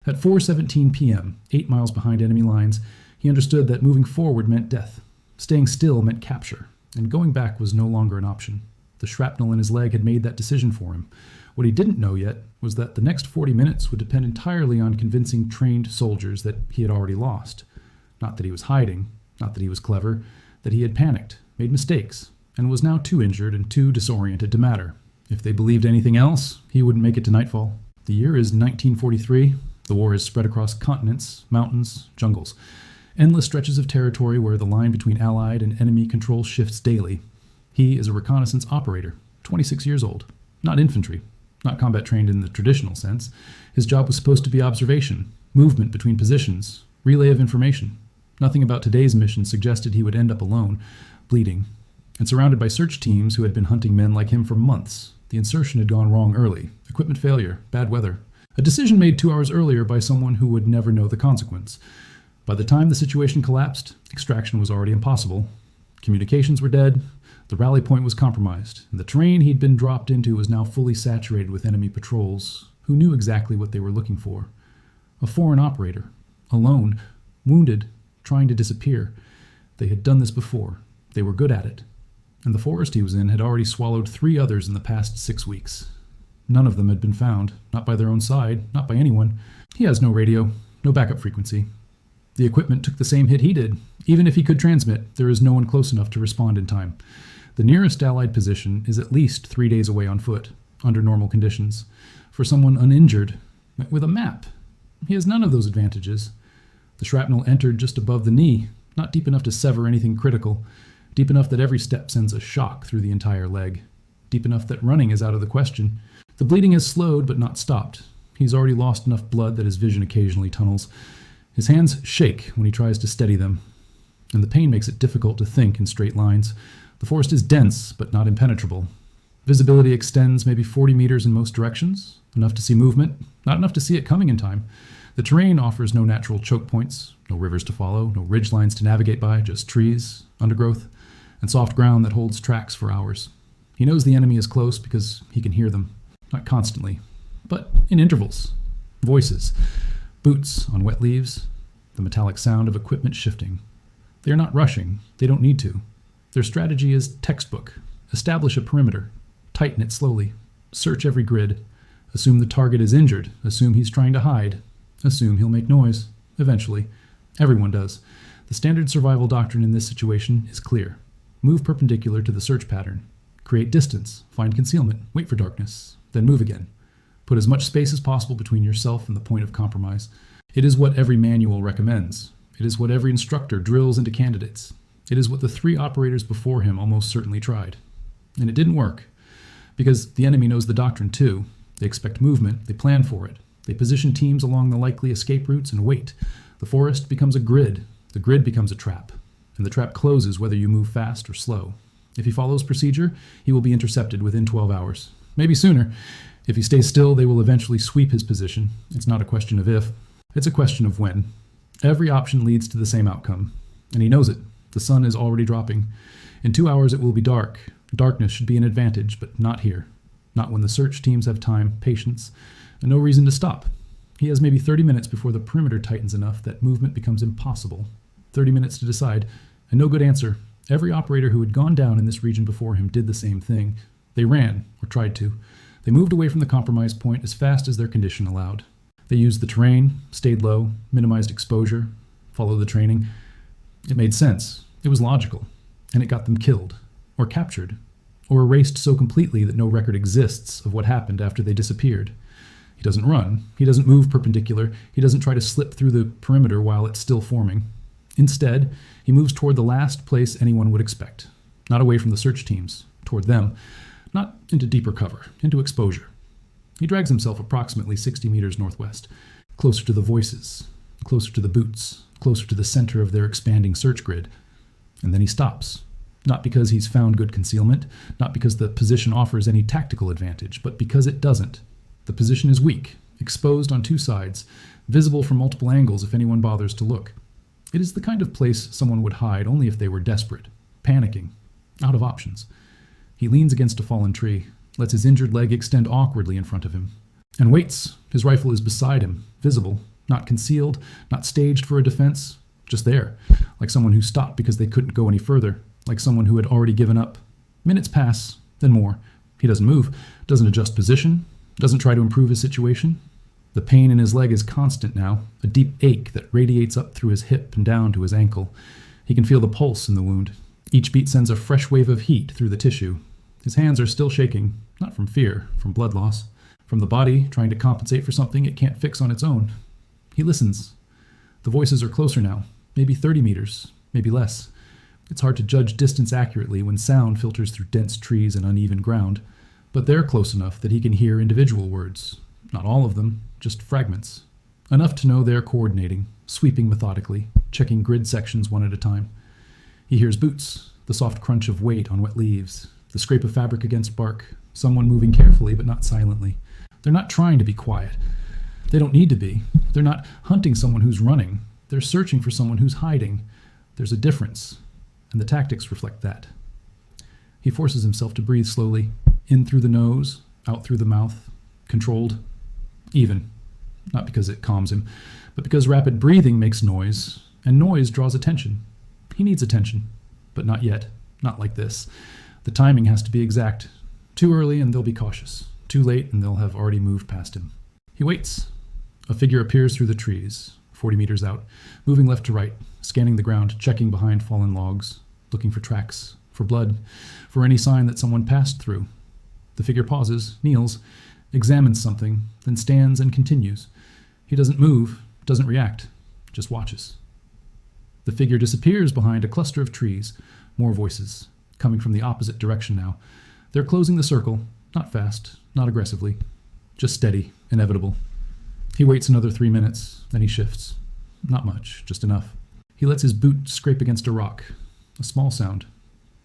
At 4:17 p.m., 8 miles behind enemy lines, he understood that moving forward meant death. Staying still meant capture, and going back was no longer an option. The shrapnel in his leg had made that decision for him. What he didn't know yet was that the next 40 minutes would depend entirely on convincing trained soldiers that he had already lost. Not that he was hiding, not that he was clever, that he had panicked, made mistakes, and was now too injured and too disoriented to matter. If they believed anything else, he wouldn't make it to nightfall. The year is 1943. The war is spread across continents, mountains, jungles. Endless stretches of territory where the line between Allied and enemy control shifts daily. He is a reconnaissance operator, 26 years old. Not infantry, not combat trained in the traditional sense. His job was supposed to be observation, movement between positions, relay of information. Nothing about today's mission suggested he would end up alone, bleeding, and surrounded by search teams who had been hunting men like him for months. The insertion had gone wrong early. Equipment failure, bad weather. A decision made 2 hours earlier by someone who would never know the consequence. By the time the situation collapsed, extraction was already impossible. Communications were dead, the rally point was compromised, and the terrain he'd been dropped into was now fully saturated with enemy patrols, who knew exactly what they were looking for. A foreign operator, alone, wounded, trying to disappear. They had done this before. They were good at it. And the forest he was in had already swallowed 3 others in the past 6 weeks. None of them had been found, not by their own side, not by anyone. He has no radio, no backup frequency. The equipment took the same hit he did. Even if he could transmit, there is no one close enough to respond in time. The nearest Allied position is at least 3 days away on foot, under normal conditions. For someone uninjured, with a map, he has none of those advantages. The shrapnel entered just above the knee, not deep enough to sever anything critical, deep enough that every step sends a shock through the entire leg, deep enough that running is out of the question. The bleeding has slowed but not stopped. He's already lost enough blood that his vision occasionally tunnels. His hands shake when he tries to steady them, and the pain makes it difficult to think in straight lines. The forest is dense, but not impenetrable. Visibility extends maybe 40 meters in most directions, enough to see movement, not enough to see it coming in time. The terrain offers no natural choke points, no rivers to follow, no ridge lines to navigate by, just trees, undergrowth, and soft ground that holds tracks for hours. He knows the enemy is close because he can hear them, not constantly, but in intervals. Voices. Boots on wet leaves, the metallic sound of equipment shifting. They are not rushing. They don't need to. Their strategy is textbook. Establish a perimeter. Tighten it slowly. Search every grid. Assume the target is injured. Assume he's trying to hide. Assume he'll make noise. Eventually. Everyone does. The standard survival doctrine in this situation is clear. Move perpendicular to the search pattern. Create distance. Find concealment. Wait for darkness. Then move again. Put as much space as possible between yourself and the point of compromise. It is what every manual recommends. It is what every instructor drills into candidates. It is what the 3 operators before him almost certainly tried. And it didn't work. Because the enemy knows the doctrine too. They expect movement. They plan for it. They position teams along the likely escape routes and wait. The forest becomes a grid. The grid becomes a trap. And the trap closes whether you move fast or slow. If he follows procedure, he will be intercepted within 12 hours. Maybe sooner. If he stays still, they will eventually sweep his position. It's not a question of if, it's a question of when. Every option leads to the same outcome, and he knows it. The sun is already dropping. In 2 hours it will be dark. Darkness should be an advantage, but not here. Not when the search teams have time, patience, and no reason to stop. He has maybe 30 minutes before the perimeter tightens enough that movement becomes impossible. 30 minutes to decide, and no good answer. Every operator who had gone down in this region before him did the same thing. They ran, or tried to. They moved away from the compromise point as fast as their condition allowed. They used the terrain, stayed low, minimized exposure, followed the training. It made sense. It was logical. And it got them killed, or captured, or erased so completely that no record exists of what happened after they disappeared. He doesn't run. He doesn't move perpendicular. He doesn't try to slip through the perimeter while it's still forming. Instead, he moves toward the last place anyone would expect. Not away from the search teams, toward them. Not into deeper cover, into exposure. He drags himself approximately 60 meters northwest, closer to the voices, closer to the boots, closer to the center of their expanding search grid. And then he stops. Not because he's found good concealment, not because the position offers any tactical advantage, but because it doesn't. The position is weak, exposed on 2 sides, visible from multiple angles if anyone bothers to look. It is the kind of place someone would hide only if they were desperate, panicking, out of options. He leans against a fallen tree, lets his injured leg extend awkwardly in front of him, and waits. His rifle is beside him, visible, Not concealed, not staged for a defense, just there, like someone who stopped because they couldn't go any further, like someone who had already given up. Minutes pass, then more. He doesn't move, doesn't adjust position, doesn't try to improve his situation. The pain in his leg is constant now, a deep ache that radiates up through his hip and down to his ankle. He can feel the pulse in the wound. Each beat sends a fresh wave of heat through the tissue. His hands are still shaking, not from fear, from blood loss, from the body trying to compensate for something it can't fix on its own. He listens. The voices are closer now, maybe 30 meters, maybe less. It's hard to judge distance accurately when sound filters through dense trees and uneven ground, but they're close enough that he can hear individual words. Not all of them, just fragments. Enough to know they're coordinating, sweeping methodically, checking grid sections one at a time. He hears boots, the soft crunch of weight on wet leaves, the scrape of fabric against bark, someone moving carefully but not silently. They're not trying to be quiet. They don't need to be. They're not hunting someone who's running. They're searching for someone who's hiding. There's a difference, and the tactics reflect that. He forces himself to breathe slowly, in through the nose, out through the mouth, controlled, even. Not because it calms him, but because rapid breathing makes noise, and noise draws attention. He needs attention, but not yet, not like this. The timing has to be exact. Too early and they'll be cautious. Too late and they'll have already moved past him. He waits. A figure appears through the trees, 40 meters out, moving left to right, scanning the ground, checking behind fallen logs, looking for tracks, for blood, for any sign that someone passed through. The figure pauses, kneels, examines something, then stands and continues. He doesn't move, doesn't react, just watches. The figure disappears behind a cluster of trees. More voices, coming from the opposite direction now. They're closing the circle, not fast, not aggressively, just steady, inevitable. He waits another 3 minutes, then he shifts. Not much, just enough. He lets his boot scrape against a rock. A small sound.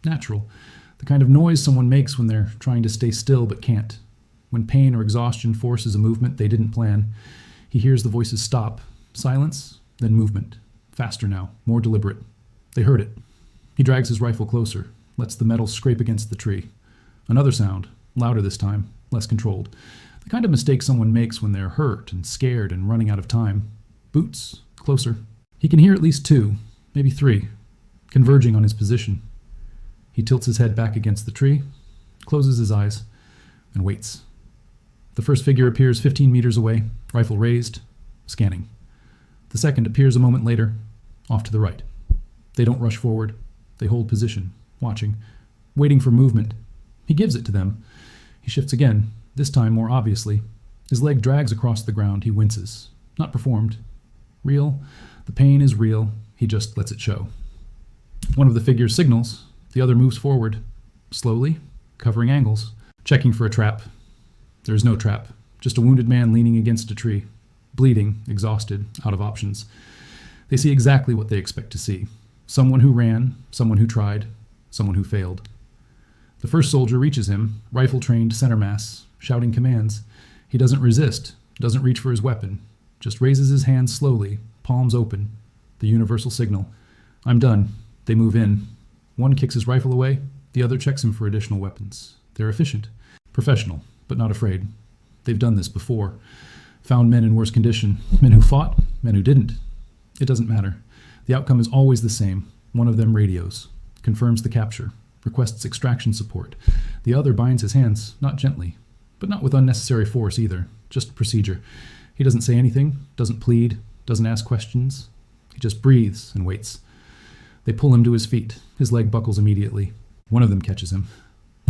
Natural. The kind of noise someone makes when they're trying to stay still but can't. When pain or exhaustion forces a movement they didn't plan. He hears the voices stop. Silence, then movement. Faster now, more deliberate. They heard it. He drags his rifle closer, lets the metal scrape against the tree. Another sound, louder this time, less controlled. The kind of mistake someone makes when they're hurt and scared and running out of time. Boots, closer. He can hear at least 2, maybe 3, converging on his position. He tilts his head back against the tree, closes his eyes, and waits. The first figure appears 15 meters away, rifle raised, scanning. The second appears a moment later, off to the right. They don't rush forward. They hold position, watching, waiting for movement. He gives it to them. He shifts again, this time more obviously. His leg drags across the ground. He winces. Not performed. Real. The pain is real. He just lets it show. One of the figures signals. The other moves forward, slowly, covering angles, checking for a trap. There is no trap. Just a wounded man leaning against a tree, bleeding, exhausted, out of options. They see exactly what they expect to see. Someone who ran, someone who tried, someone who failed. The first soldier reaches him, rifle-trained center mass, shouting commands. He doesn't resist, doesn't reach for his weapon, just raises his hands slowly, palms open. The universal signal. I'm done. They move in. One kicks his rifle away, the other checks him for additional weapons. They're efficient, professional, but not afraid. They've done this before. Found men in worse condition, men who fought, men who didn't. It doesn't matter. The outcome is always the same. One of them radios, confirms the capture, requests extraction support. The other binds his hands, not gently, but not with unnecessary force either, just procedure. He doesn't say anything, doesn't plead, doesn't ask questions. He just breathes and waits. They pull him to his feet. His leg buckles immediately. One of them catches him.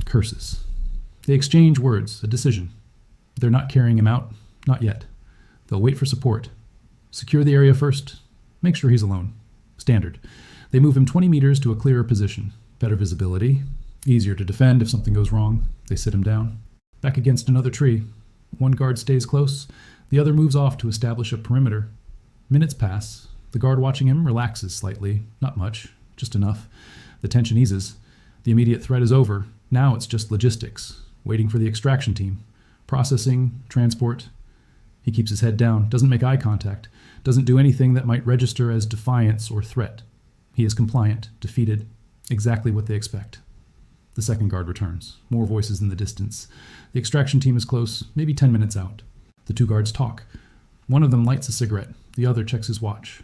Curses. They exchange words, a decision. They're not carrying him out, not yet. They'll wait for support. Secure the area first. Make sure he's alone. Standard. They move him 20 meters to a clearer position. Better visibility. Easier to defend if something goes wrong. They sit him down. Back against another tree. One guard stays close. The other moves off to establish a perimeter. Minutes pass. The guard watching him relaxes slightly. Not much. Just enough. The tension eases. The immediate threat is over. Now it's just logistics. Waiting for the extraction team. Processing. Transport. He keeps his head down. Doesn't make eye contact. Doesn't do anything that might register as defiance or threat. He is compliant. Defeated. Exactly what they expect. The second guard returns. More voices in the distance. The extraction team is close, maybe 10 minutes out. The two guards talk. One of them lights a cigarette, The other checks his watch.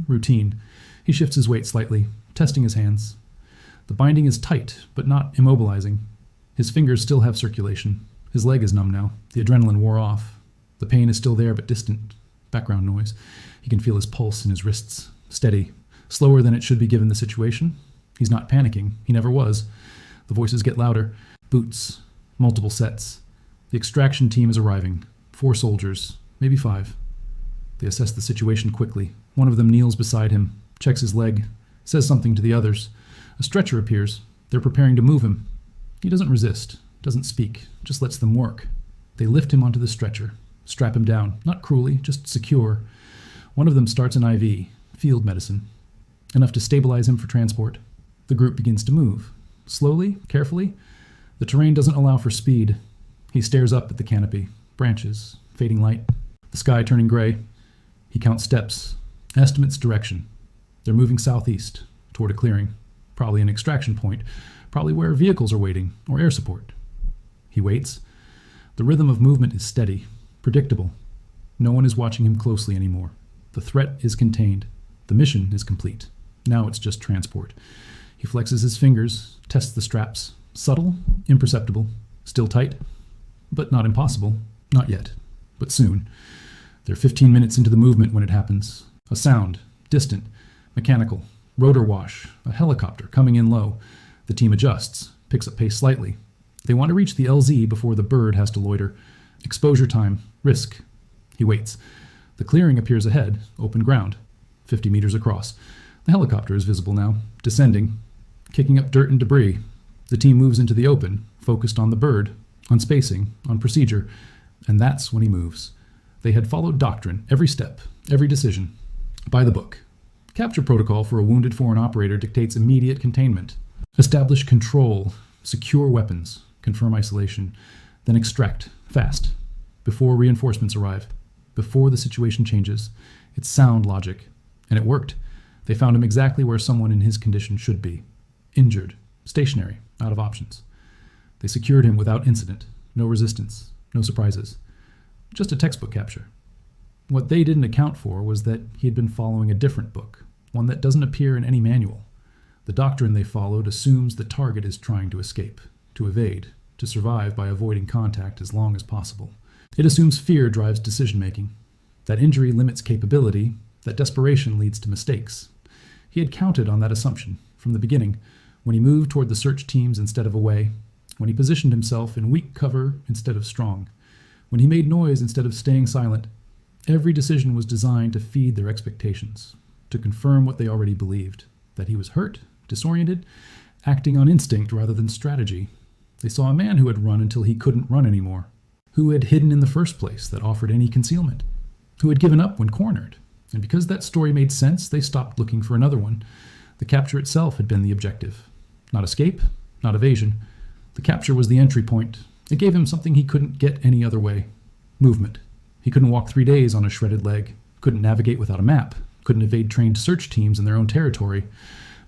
Routine. He shifts his weight slightly, testing his hands. The binding is tight, but not immobilizing. His fingers still have circulation. His leg is numb now. The adrenaline wore off. The pain is still there, but distant. Background noise. He can feel his pulse in his wrists. Steady. Slower than it should be given the situation. He's not panicking. He never was. The voices get louder. Boots. Multiple sets. The extraction team is arriving. 4 soldiers. Maybe 5. They assess the situation quickly. One of them kneels beside him, checks his leg, says something to the others. A stretcher appears. They're preparing to move him. He doesn't resist, doesn't speak, just lets them work. They lift him onto the stretcher, strap him down, not cruelly, just secure. One of them starts an IV, field medicine, enough to stabilize him for transport. The group begins to move. Slowly, carefully. The terrain doesn't allow for speed. He stares up at the canopy, branches, fading light, the sky turning gray. He counts steps, estimates direction. They're moving southeast, toward a clearing, probably an extraction point, probably where vehicles are waiting, or air support. He waits. The rhythm of movement is steady, predictable. No one is watching him closely anymore. The threat is contained. The mission is complete. Now it's just transport. He flexes his fingers, tests the straps. Subtle, imperceptible, still tight, but not impossible. Not yet, but soon. They're 15 minutes into the movement when it happens. A sound, distant, mechanical, rotor wash, a helicopter coming in low. The team adjusts, picks up pace slightly. They want to reach the LZ before the bird has to loiter. Exposure time, risk. He waits. The clearing appears ahead, open ground, 50 meters across. The helicopter is visible now, descending, kicking up dirt and debris. The team moves into the open, focused on the bird, on spacing, on procedure, and that's when he moves. They had followed doctrine, every step, every decision, by the book. Capture protocol for a wounded foreign operator dictates immediate containment. Establish control, secure weapons, confirm isolation, then extract, fast, before reinforcements arrive, before the situation changes. It's sound logic, and it worked. They found him exactly where someone in his condition should be. Injured, stationary, out of options. They secured him without incident, no resistance, no surprises. Just a textbook capture. What they didn't account for was that he had been following a different book, one that doesn't appear in any manual. The doctrine they followed assumes the target is trying to escape, to evade, to survive by avoiding contact as long as possible. It assumes fear drives decision-making, that injury limits capability, that desperation leads to mistakes. He had counted on that assumption from the beginning, when he moved toward the search teams instead of away, when he positioned himself in weak cover instead of strong, when he made noise instead of staying silent. Every decision was designed to feed their expectations, to confirm what they already believed, that he was hurt, disoriented, acting on instinct rather than strategy. They saw a man who had run until he couldn't run anymore, who had hidden in the first place that offered any concealment, who had given up when cornered. And because that story made sense, they stopped looking for another one. The capture itself had been the objective. Not escape, not evasion. The capture was the entry point. It gave him something he couldn't get any other way. Movement. He couldn't walk 3 days on a shredded leg, couldn't navigate without a map, couldn't evade trained search teams in their own territory.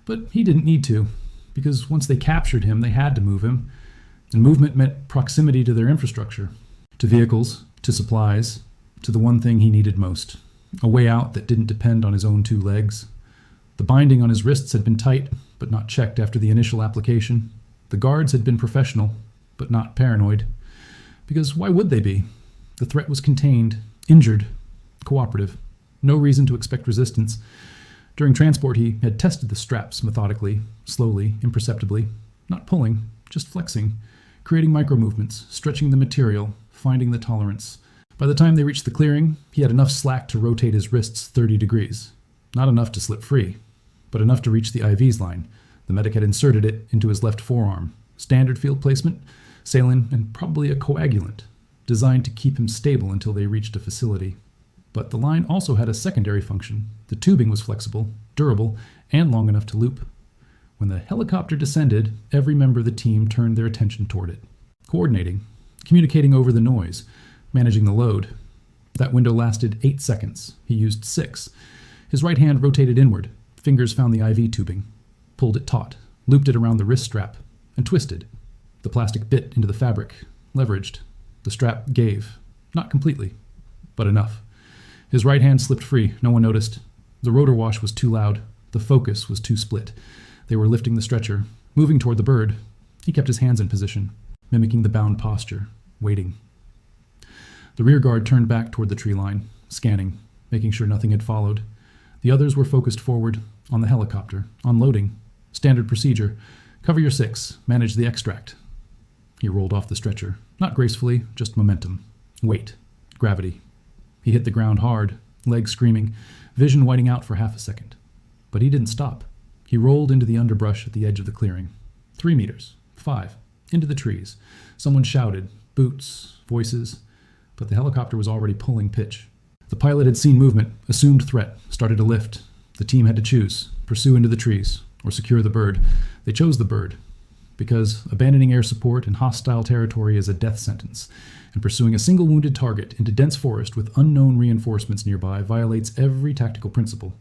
But he didn't need to, because once they captured him, they had to move him. And movement meant proximity to their infrastructure, to vehicles, to supplies, to the one thing he needed most. A way out that didn't depend on his own 2 legs. The binding on his wrists had been tight, but not checked after the initial application. The guards had been professional, but not paranoid. Because why would they be? The threat was contained, injured, cooperative. No reason to expect resistance. During transport, he had tested the straps methodically, slowly, imperceptibly. Not pulling, just flexing, creating micro-movements, stretching the material, finding the tolerance. By the time they reached the clearing, he had enough slack to rotate his wrists 30 degrees. Not enough to slip free, but enough to reach the IV's line. The medic had inserted it into his left forearm. Standard field placement, saline, and probably a coagulant, designed to keep him stable until they reached a facility. But the line also had a secondary function. The tubing was flexible, durable, and long enough to loop. When the helicopter descended, every member of the team turned their attention toward it. Coordinating, communicating over the noise, managing the load. That window lasted 8 seconds. He used 6. His right hand rotated inward. Fingers found the IV tubing, pulled it taut, looped it around the wrist strap, and twisted. The plastic bit into the fabric, leveraged. The strap gave, not completely, but enough. His right hand slipped free. No one noticed. The rotor wash was too loud. The focus was too split. They were lifting the stretcher, moving toward the bird. He kept his hands in position, mimicking the bound posture, waiting. The rear guard turned back toward the tree line, scanning, making sure nothing had followed. The others were focused forward, on the helicopter, on loading. Standard procedure. Cover your 6. Manage the extract. He rolled off the stretcher. Not gracefully, just momentum. Weight. Gravity. He hit the ground hard, legs screaming, vision whiting out for half a second. But he didn't stop. He rolled into the underbrush at the edge of the clearing. 3 meters. 5. Into the trees. Someone shouted. Boots. Voices. But the helicopter was already pulling pitch. The pilot had seen movement, assumed threat, started to lift. The team had to choose, pursue into the trees, or secure the bird. They chose the bird, because abandoning air support in hostile territory is a death sentence, and pursuing a single wounded target into dense forest with unknown reinforcements nearby violates every tactical principle.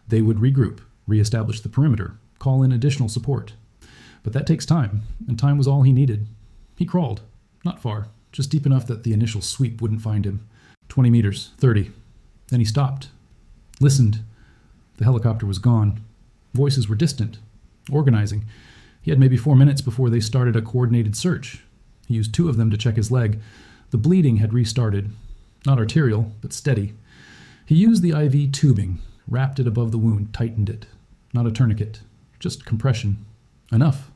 They would regroup, reestablish the perimeter, call in additional support. But that takes time, and time was all he needed. He crawled, not far, just deep enough that the initial sweep wouldn't find him. 20 meters, 30. Then he stopped, listened. The helicopter was gone. Voices were distant, organizing. He had maybe 4 minutes before they started a coordinated search. He used 2 of them to check his leg. The bleeding had restarted. Not arterial, but steady. He used the IV tubing, wrapped it above the wound, tightened it. Not a tourniquet, just compression. Enough.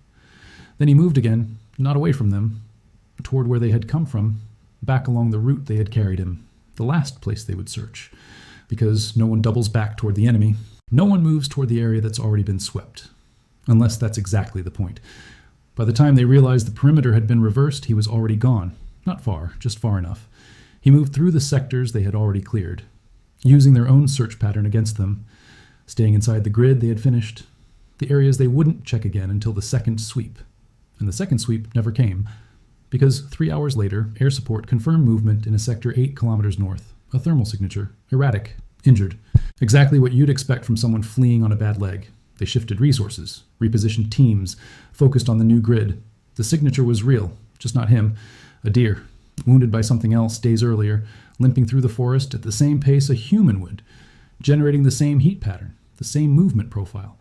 Then he moved again, not away from them, toward where they had come from, back along the route they had carried him, the last place they would search. Because no one doubles back toward the enemy. No one moves toward the area that's already been swept. Unless that's exactly the point. By the time they realized the perimeter had been reversed, he was already gone. Not far, just far enough. He moved through the sectors they had already cleared, using their own search pattern against them, staying inside the grid they had finished, the areas they wouldn't check again until the second sweep. And the second sweep never came, because 3 hours later, air support confirmed movement in a sector 8 kilometers north. A thermal signature. Erratic. Injured. Exactly what you'd expect from someone fleeing on a bad leg. They shifted resources, repositioned teams, focused on the new grid. The signature was real, just not him. A deer, wounded by something else days earlier, limping through the forest at the same pace a human would, generating the same heat pattern, the same movement profile.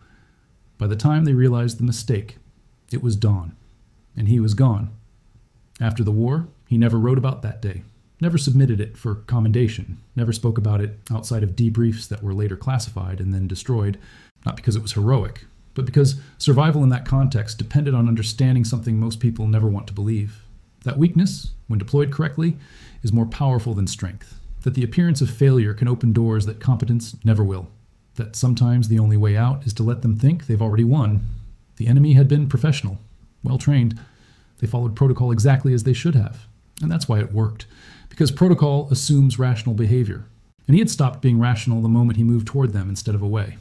By the time they realized the mistake, it was dawn, and he was gone. After the war, he never wrote about that day, never submitted it for commendation, never spoke about it outside of debriefs that were later classified and then destroyed, not because it was heroic, but because survival in that context depended on understanding something most people never want to believe. That weakness, when deployed correctly, is more powerful than strength. That the appearance of failure can open doors that competence never will. That sometimes the only way out is to let them think they've already won. The enemy had been professional, well-trained. They followed protocol exactly as they should have. And that's why it worked. Because protocol assumes rational behavior. And he had stopped being rational the moment he moved toward them instead of away.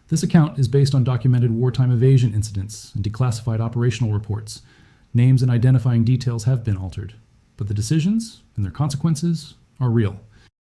This account is based on documented wartime evasion incidents and declassified operational reports. Names and identifying details have been altered. But the decisions and their consequences are real.